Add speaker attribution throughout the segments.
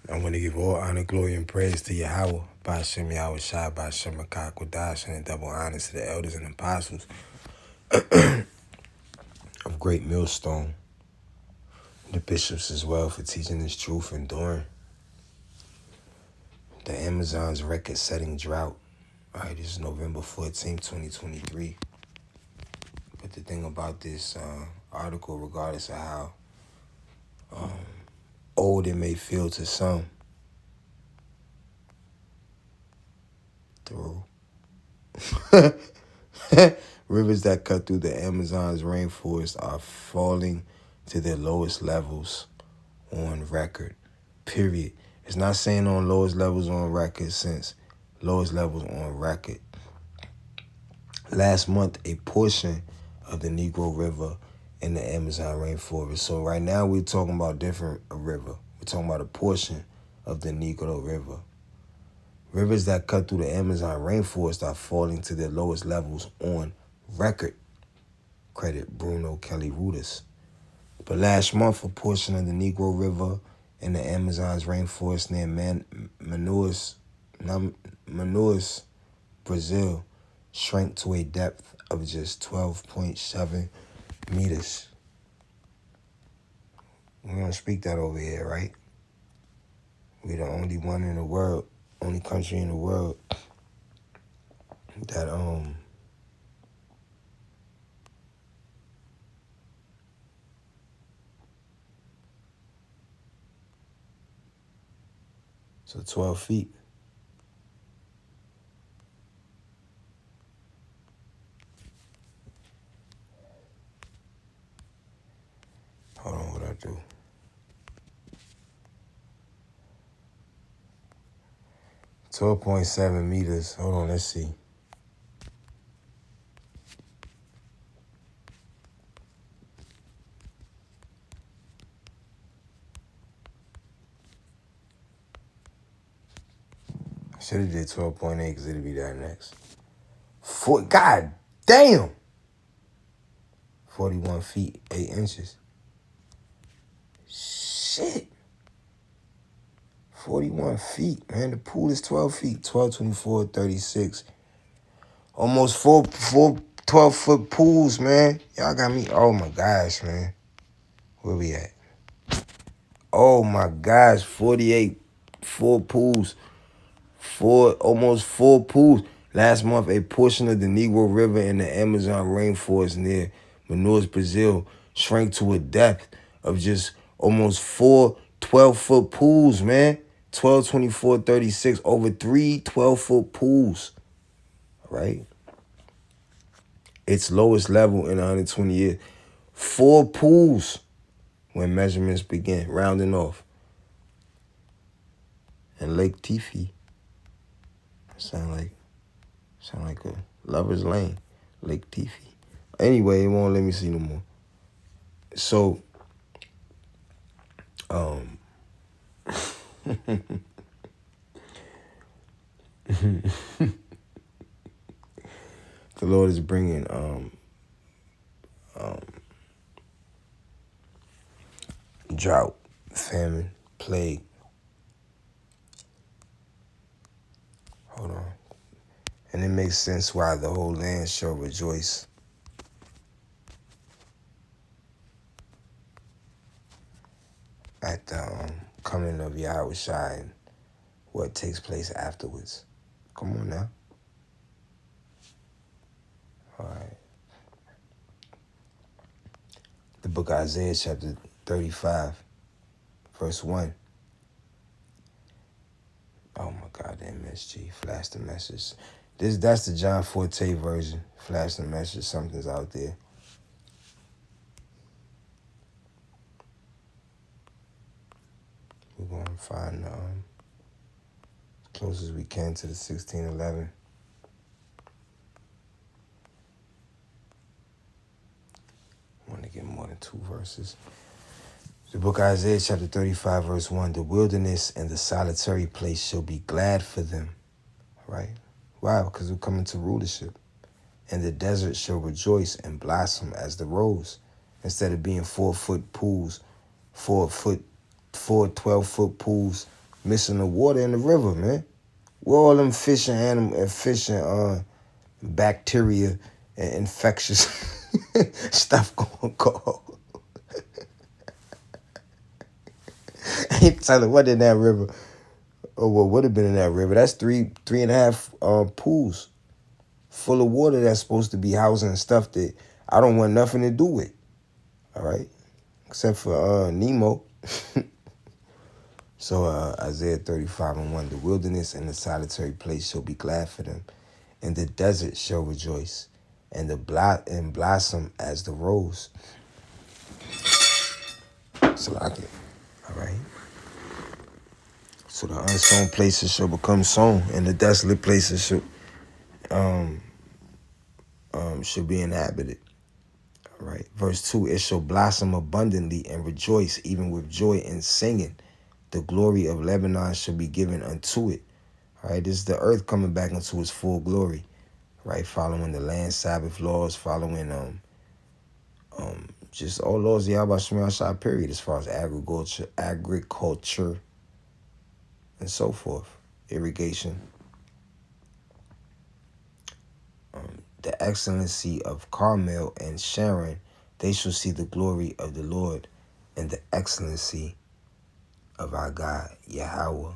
Speaker 1: I want to give all honor, glory, and praise to Yahweh, Ba'ashem Yahweh Shai, Ba'ashem Akak Wadash, and double honors to the elders and apostles of Great Millstone, the bishops as well for teaching this truth and during the Amazon's record-setting drought. All right, this is November 14th, 2023. But the thing about this article, regardless of how old it may feel to some, through rivers that cut through the Amazon's rainforest are falling to their lowest levels on record. Period. It's not saying on lowest levels on record since lowest levels on record. Last month, a portion of the Negro River in the Amazon rainforest. So right now we're talking about different river. We're talking about a portion of the Negro River. Rivers that cut through the Amazon rainforest are falling to their lowest levels on record. Credit Bruno Kelly Rudis. But last month, a portion of the Negro River in the Amazon's rainforest near Manaus, Brazil, shrank to a depth of just 12.7 meters. We don't speak that over here, right? We're the only one in the world, only country in the world that so 12 feet. Hold on, what I do? 12.7 meters. Hold on, let's see. I should have did 12.8 because it'd be that next. God damn! 41 feet, 8 inches. Shit. 41 feet, man. The pool is 12 feet. 12, 24, 36. Almost 12-foot pools, man. Y'all got me. Oh, my gosh, man. Where we at? Oh, my gosh. 48. 4 pools. Almost 4 pools. Last month, a portion of the Negro River in the Amazon rainforest near Manaus, Brazil, shrank to a depth of just almost 4 12-foot pools, man. 12, 24, 36, over 3 12-foot pools, right? Its lowest level in 120 years. 4 pools when measurements begin, rounding off. And Lake Tifi, sound like a lover's lane, Lake Tifi. Anyway, it won't let me see no more. So, the Lord is bringing drought, famine, plague. Hold on. And it makes sense why the whole land shall rejoice. At the coming of Yahweh Shai and what takes place afterwards. Come on now. All right. The book of Isaiah chapter 35, verse 1. Oh my God, the MSG. Flash the message. That's the John Forte version. Flash the message. Something's out there. We're going to find as close as we can to the 1611. I want to get more than 2 verses. The book of Isaiah chapter 35, verse 1. The wilderness and the solitary place shall be glad for them. Right? Why? Because we're coming to rulership. And the desert shall rejoice and blossom as the rose. Instead of being 4-foot pools, 4 12-foot pools, missing the water in the river, man. Where all them fish and animal and fish and bacteria and infectious stuff gonna go? I ain't telling what in that river. Or what would have been in that river. That's three and a half pools full of water that's supposed to be housing stuff that I don't want nothing to do with. All right? Except for Nemo. So Isaiah 35:1, the wilderness and the solitary place shall be glad for them, and the desert shall rejoice, and blossom as the rose. So like it. All right. So the unsown places shall become sown, and the desolate places should be inhabited. All right. Verse 2, it shall blossom abundantly and rejoice, even with joy and singing. The glory of Lebanon shall be given unto it. All right. This is the earth coming back into its full glory. Right. Following the land Sabbath laws, following just all laws of Yahweh Shema Shah, period, as far as agriculture and so forth, irrigation. The excellency of Carmel and Sharon, they shall see the glory of the Lord and the excellency of our God, Yahweh,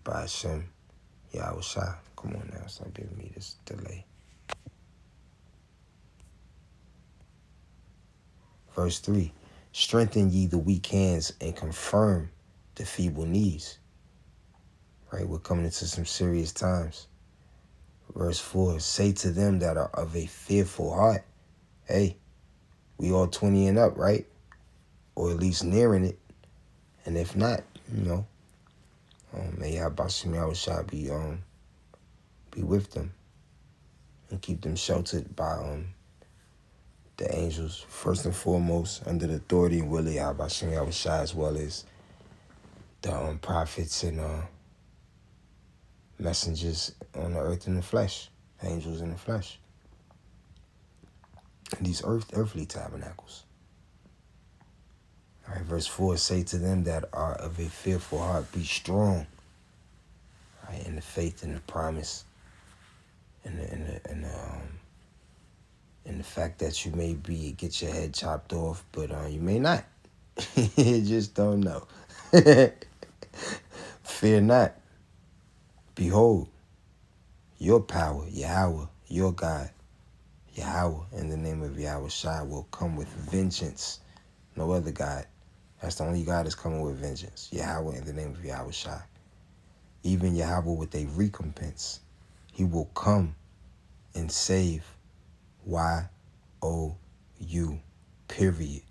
Speaker 1: by Hashem, Yahweh Shah. Come on now, stop giving me this delay. Verse 3, strengthen ye the weak hands and confirm the feeble knees. Right, we're coming into some serious times. Verse 4, say to them that are of a fearful heart, hey, we all 20 and up, right? Or at least nearing it. And if not, may Yahbashim Yahushua be with them and keep them sheltered by the angels, first and foremost, under the authority and will of Yahbashim Yahushua, as well as the prophets and messengers on the earth in the flesh, angels in the flesh. And these earthly tabernacles. All right, verse 4, say to them that are of a fearful heart, be strong, right, in the faith and the promise, and the fact that you may get your head chopped off, but you may not. You just don't know. Fear not. Behold, your power, Yahweh, your God, Yahweh, in the name of Yahweh Shai, will come with vengeance. No other God. That's the only God that's coming with vengeance. Yahweh, in the name of Yahweh Shai. Even Yahweh with a recompense. He will come and save Y-O-U, period.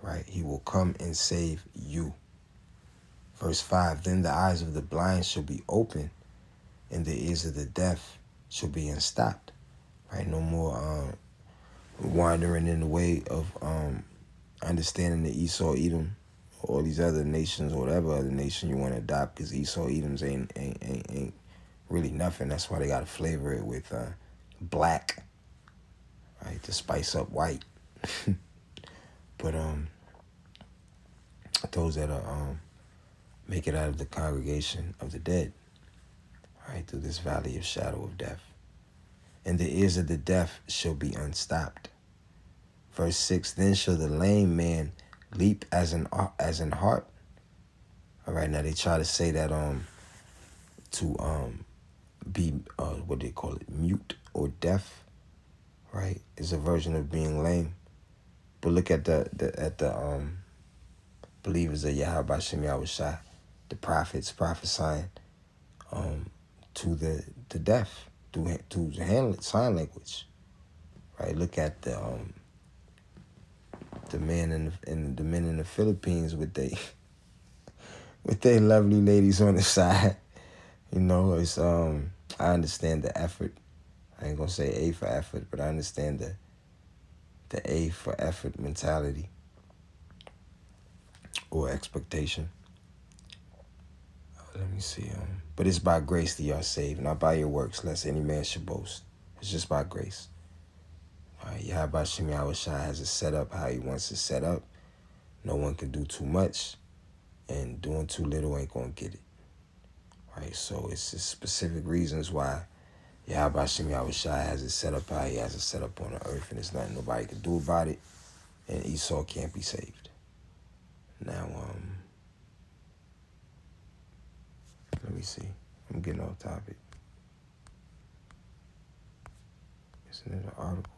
Speaker 1: Right? He will come and save you. Verse 5, then the eyes of the blind shall be open, and the ears of the deaf shall be unstopped. Right? No more wandering in the way of understanding the Esau, Edom, or these other nations, or whatever other nation you want to adopt, because Esau, Edoms ain't really nothing. That's why they got to flavor it with black, right, to spice up white. But those that are make it out of the congregation of the dead, right, through this valley of shadow of death. And the ears of the deaf shall be unstopped. Verse 6, then shall the lame man leap as an hart. All right, now they try to say that to be what they call it, mute or deaf, right, is a version of being lame. But look at the believers of Yahweh Shem Yahushua, the prophets prophesying to the deaf through sign language. Right? Look at the men in the Philippines with they lovely ladies on the side. It's I understand the effort. I ain't gonna say A for effort, but I understand the A for effort mentality or expectation. Let me see. But it's by grace that you are saved, not by your works, lest any man should boast. It's just by grace. All right, Yahweh Shem Yahushua has it set up how he wants it set up. No one can do too much, and doing too little ain't gonna get it. Right? So it's just specific reasons why Yahweh Shem Yahushua has it set up how he has it set up on the earth, and there's nothing nobody can do about it, and Esau can't be saved. Now, let me see. I'm getting off topic. Isn't it an article?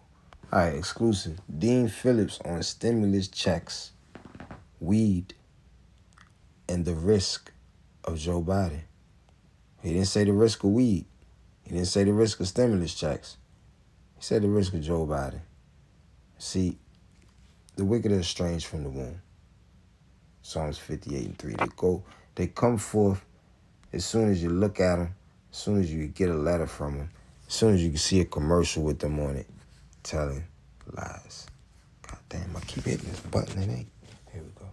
Speaker 1: All right, exclusive. Dean Phillips on stimulus checks, weed, and the risk of Joe Biden. He didn't say the risk of weed. He didn't say the risk of stimulus checks. He said the risk of Joe Biden. See, the wicked are estranged from the womb. Psalms 58:3. They come forth as soon as you look at them, as soon as you get a letter from them, as soon as you can see a commercial with them on it, telling lies. God damn, I keep hitting this button. It ain't. Here we go.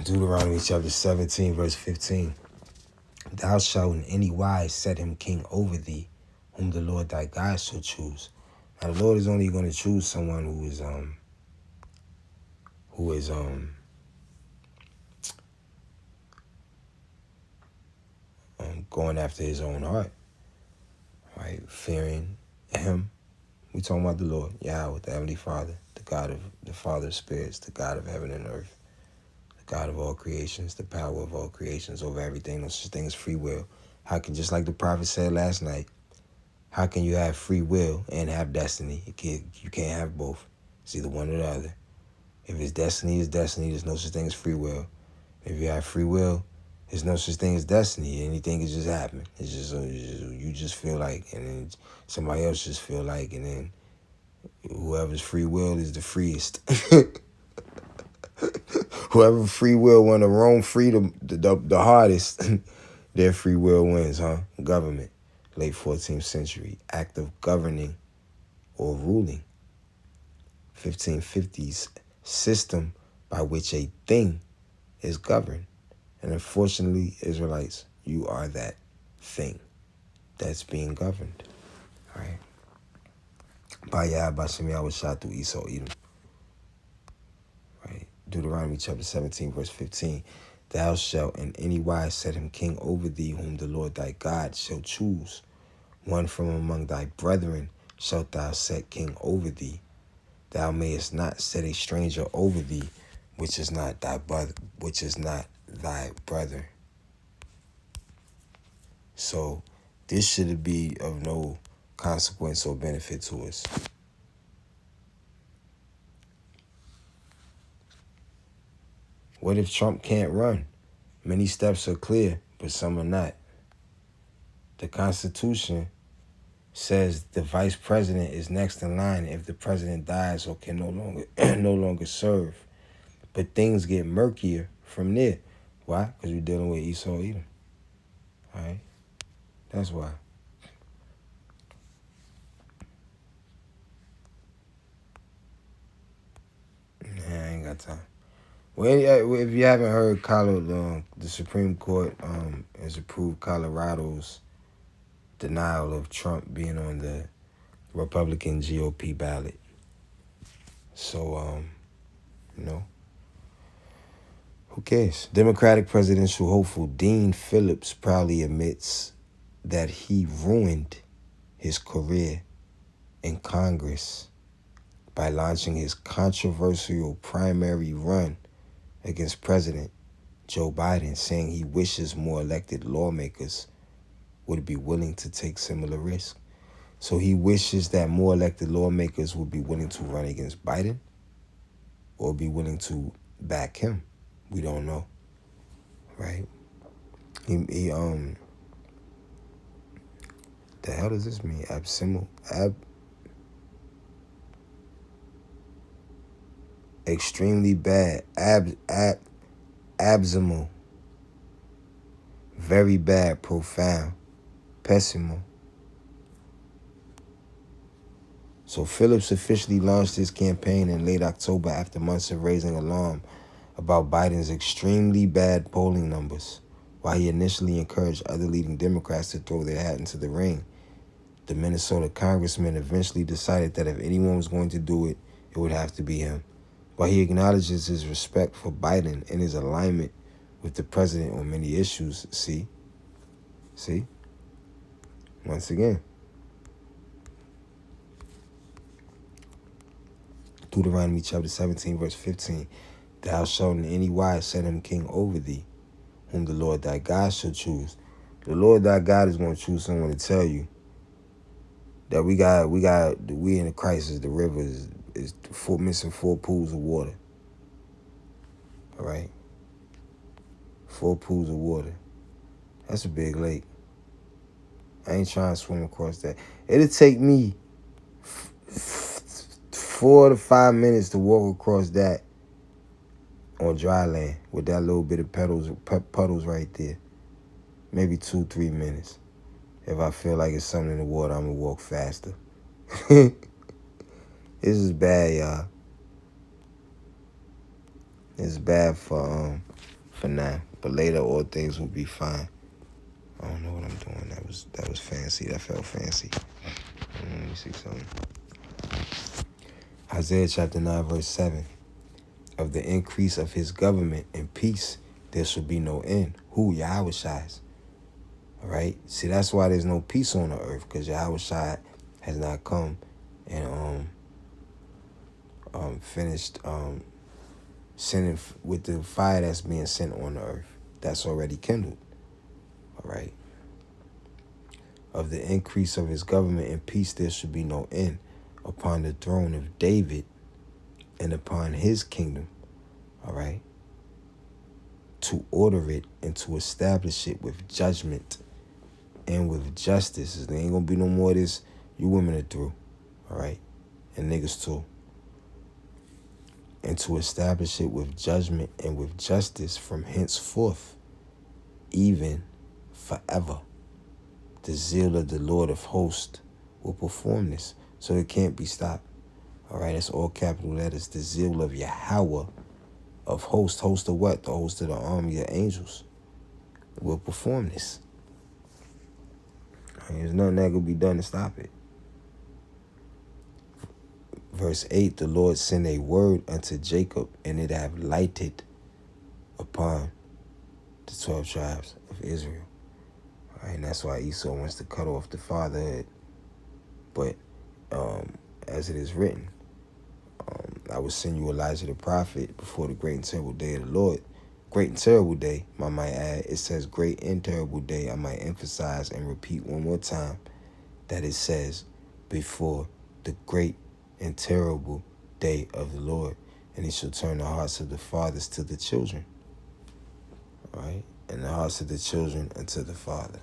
Speaker 1: Deuteronomy chapter 17, verse 15. Thou shalt in any wise set him king over thee, whom the Lord thy God shall choose. Now the Lord is only going to choose someone who is going after his own heart, right? Fearing him. We talking about the Lord, Yahweh, the Heavenly Father, the God of the Father of spirits, the God of heaven and earth, the God of all creations, the power of all creations over everything. No such thing as free will. How can, just like the prophet said last night, how can you have free will and have destiny? You can't have both. It's either one or the other. If it's destiny, it's destiny. There's no such thing as free will. If you have free will, there's no such thing as destiny. Anything can just happen. It's just you just feel like, and then somebody else just feel like, and then whoever's free will is the freest. Whoever free will want to roam free the hardest, their free will wins, huh? Government, late 14th century, act of governing or ruling. 1550s system by which a thing is governed. And unfortunately, Israelites, you are that thing that's being governed. All right. By Yahweh Shem Yahushua through Esau Edom. Right. Deuteronomy chapter 17, verse 15. Thou shalt in any wise set him king over thee, whom the Lord thy God shall choose. One from among thy brethren shalt thou set king over thee. Thou mayest not set a stranger over thee, which is not thy brother. So this should be of no consequence or benefit to us. What if Trump can't run? Many steps are clear, but some are not. The Constitution says the vice president is next in line if the president dies or can no longer serve. But things get murkier from there. Why? Because we're dealing with Esau Edom. All right? That's why. Nah, I ain't got time. Well, if you haven't heard, the Supreme Court has approved Colorado's denial of Trump being on the Republican GOP ballot. So, who cares? Democratic presidential hopeful Dean Phillips proudly admits that he ruined his career in Congress by launching his controversial primary run against President Joe Biden, saying he wishes more elected lawmakers would be willing to take similar risks. So he wishes that more elected lawmakers would be willing to run against Biden or be willing to back him. We don't know, right? The hell does this mean? Extremely bad. Abysmal. Very bad. Profound. Pessimo. So Phillips officially launched his campaign in late October after months of raising alarm about Biden's extremely bad polling numbers. While he initially encouraged other leading Democrats to throw their hat into the ring, the Minnesota congressman eventually decided that if anyone was going to do it, it would have to be him. While he acknowledges his respect for Biden and his alignment with the president on many issues, see, once again, Deuteronomy chapter 17, verse 15, thou shalt in any wise set him king over thee, whom the Lord thy God shall choose. The Lord thy God is going to choose someone to tell you that we in the crisis. The river is missing 4 pools of water. All right, 4 pools of water. That's a big lake. I ain't trying to swim across that. It'll take me 4 to 5 minutes to walk across that on dry land with that little bit of puddles right there. Maybe 2-3 minutes. If I feel like it's something in the water, I'm gonna walk faster. This is bad, y'all. It's bad for now, but later all things will be fine. I don't know what I'm doing. That was fancy. That felt fancy. Let me see something. Isaiah chapter 9, verse 7. Of the increase of his government and peace, there shall be no end. Who? Yahweh Shai's. All right? See, that's why there's no peace on the earth, because Yahweh Shai has not come and finished sending with the fire that's being sent on the earth. That's already kindled. All right? Of the increase of his government and peace, there should be no end upon the throne of David and upon his kingdom, all right, to order it and to establish it with judgment and with justice. There ain't gonna be no more of this you women are through, all right, and niggas too. And to establish it with judgment and with justice from henceforth, even forever. The zeal of the Lord of hosts will perform this, so it can't be stopped. All right, that's all capital letters. The zeal of Yahweh of hosts. Host of what? The host of the army of angels will perform this. There's nothing that could be done to stop it. Verse 8, the Lord sent a word unto Jacob, and it have lighted upon the 12 tribes of Israel. All right, and that's why Esau wants to cut off the fatherhood. But as it is written, I will send you Elijah the prophet before the great and terrible day of the Lord. Great and terrible day, I might add. It says great and terrible day. I might emphasize and repeat one more time that it says before the great and terrible day of the Lord. And he shall turn the hearts of the fathers to the children. All right? And the hearts of the children unto the father.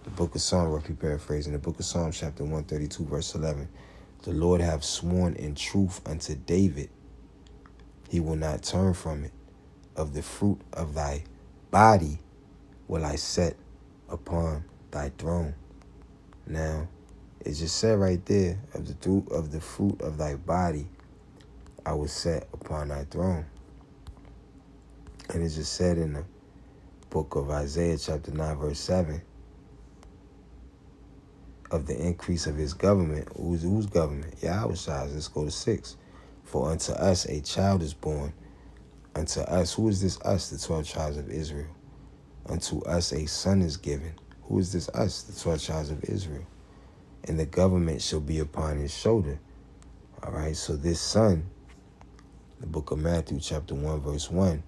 Speaker 1: The book of Psalms, roughly paraphrasing, the book of Psalms, chapter 132, verse 11. The Lord hath sworn in truth unto David. He will not turn from it. Of the fruit of thy body will I set upon thy throne. Now, it just said right there, of the fruit of thy body I will set upon thy throne. And it just said in the book of Isaiah, chapter 9, verse 7, of the increase of his government. Whose government? Yahweh Shai. Let's go to 6. For unto us a child is born. Unto us, who is this us? The 12 tribes of Israel. Unto us a son is given. Who is this us? The 12 tribes of Israel. And the government shall be upon his shoulder. All right, so this son, the book of Matthew, chapter 1, verse 1,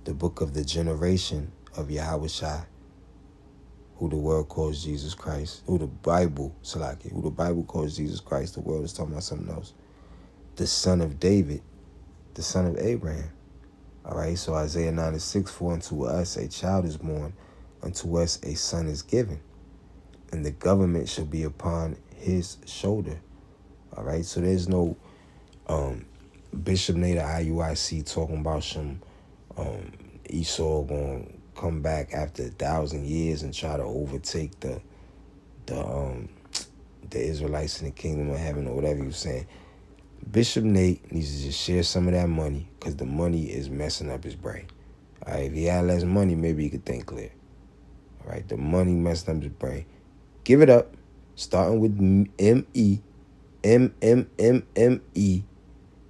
Speaker 1: the book of the generation of Yahweh Shai, who the world calls Jesus Christ, who the Bible calls Jesus Christ. The world is talking about something else. The son of David, the son of Abraham. All right, so Isaiah 9:6, for unto us a child is born, unto us a son is given, and the government shall be upon his shoulder. All right, so there's no Bishop Nader IUIC talking about some Esau going to come back after 1,000 years and try to overtake the the Israelites in the kingdom of heaven or whatever he was saying. Bishop Nate needs to just share some of that money because the money is messing up his brain. All right, if he had less money, maybe he could think clear. All right, the money messing up his brain. Give it up, starting with M-E, M-M-M-M-E,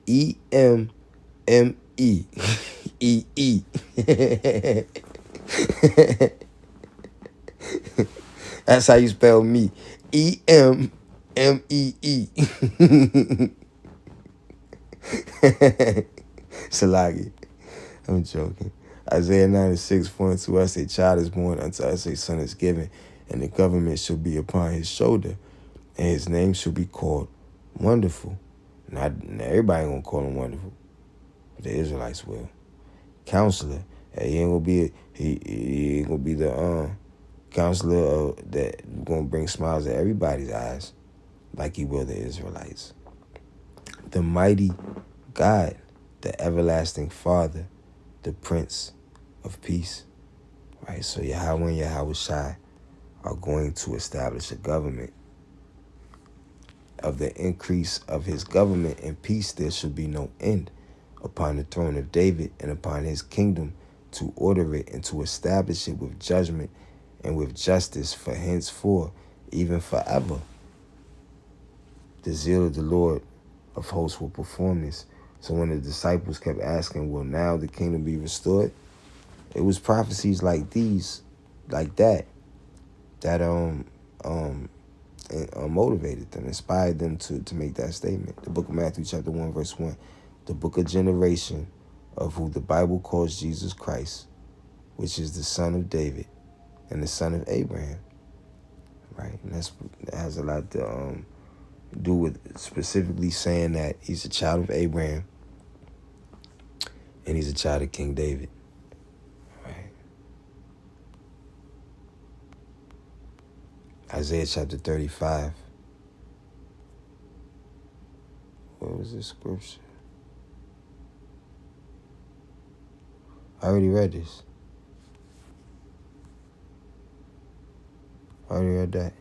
Speaker 1: E-M-M-E, E-E. That's how you spell me. E-M-M-E-E. Salagi. I'm joking. Isaiah 96:2, us a child is born, unto us a son is given, and the government shall be upon his shoulder, and his name shall be called Wonderful. Not everybody ain't gonna call him Wonderful, but the Israelites will. Counselor. He ain't gonna be he ain't gonna be the counselor that gonna bring smiles to everybody's eyes, like he will the Israelites. The mighty God, the everlasting Father, the Prince of Peace. Right? So Yahweh and Yahushai are going to establish a government. Of the increase of his government and peace there shall be no end upon the throne of David and upon his kingdom, to order it and to establish it with judgment and with justice for henceforth, even forever. The zeal of the Lord of hosts will perform this. So when the disciples kept asking, will now the kingdom be restored? It was prophecies like these, like that motivated them, inspired them to make that statement. The book of Matthew chapter 1 verse 1. The book of generation of who the Bible calls Jesus Christ, which is the son of David and the son of Abraham. Right? And that has a lot to do with specifically saying that he's a child of Abraham and he's a child of King David. Right? Isaiah chapter 35. What was this scripture? I already read this. I already read that.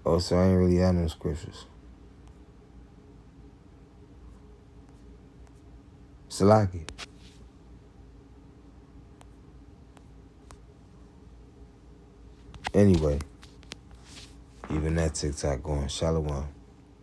Speaker 1: Oh, so I ain't really had no scriptures. Salaki. Anyway, even that TikTok going. Shalom.